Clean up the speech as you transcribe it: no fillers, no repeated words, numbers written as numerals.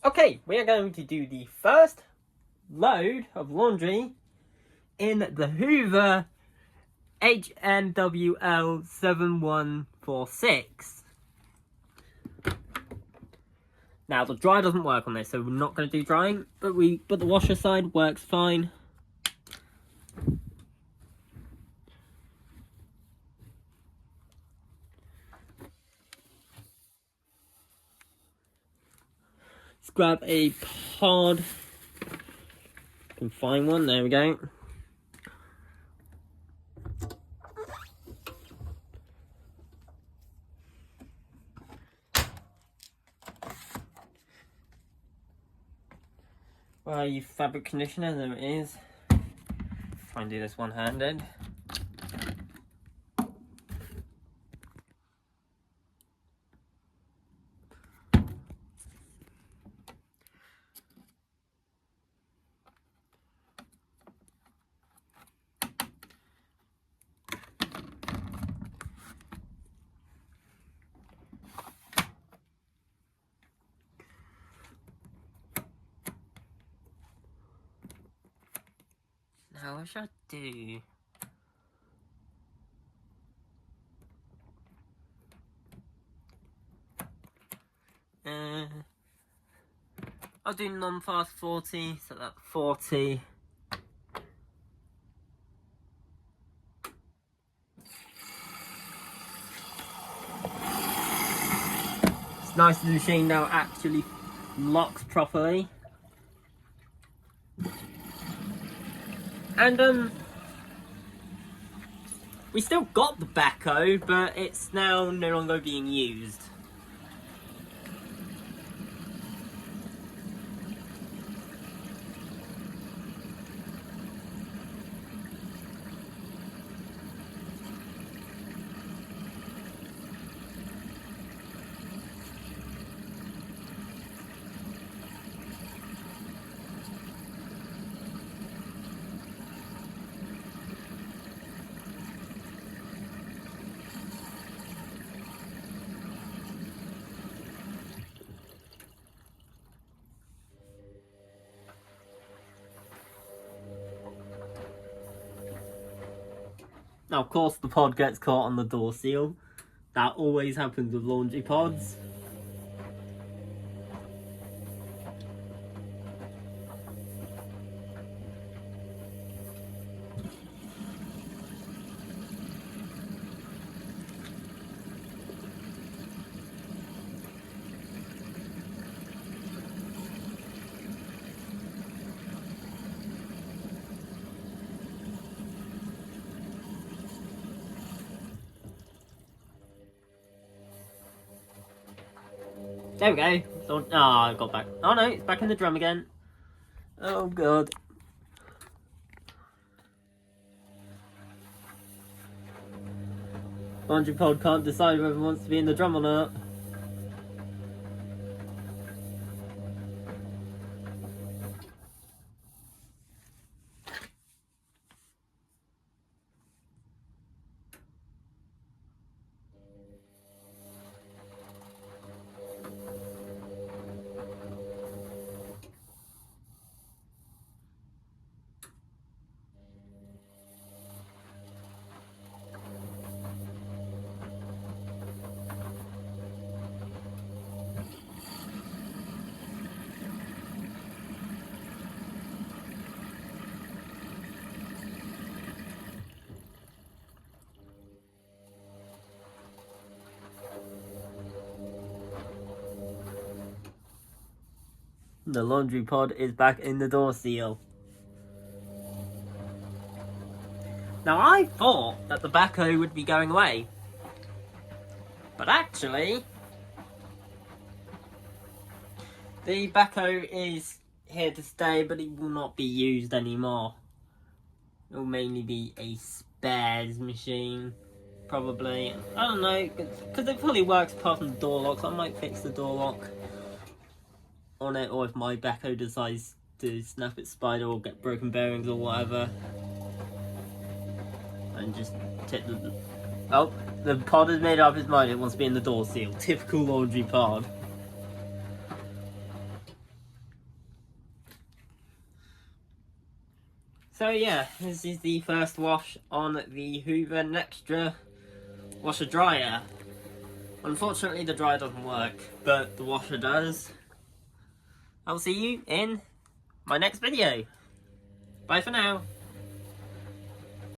Okay, we are going to do the first load of laundry in the Hoover HNWL 7146. Now the dryer doesn't work on this, so we're not going to do drying, but the washer side works fine. Let's grab a pod. Can find one. There we go. Where are you, fabric conditioner? There it is. Try and do this one-handed. Now what should I do? I'll do non-fast 40, so that's 40. It's nice that the machine now actually locks properly. And we still got the backhoe, but it's now no longer being used. Now, of course, the pod gets caught on the door seal. That always happens with laundry pods. There we go. So, I got back. Oh no, it's back in the drum again. Oh god. Laundry pod can't decide whether it wants to be in the drum or not. The laundry pod is back in the door seal. Now I thought that the backhoe would be going away. But actually, the backhoe is here to stay, but it will not be used anymore. It will mainly be a spares machine, probably. I don't know, because it fully works apart from the door lock, so I might fix the door lock on it, or if my backhoe decides to snap its spider or get broken bearings or whatever, and just tip the... Oh, the pod has made up its mind, it wants to be in the door seal. Typical laundry pod. So yeah, this is the first wash on the Hoover Nextra washer dryer. Unfortunately the dryer doesn't work, but the washer does. I'll see you in my next video. Bye for now.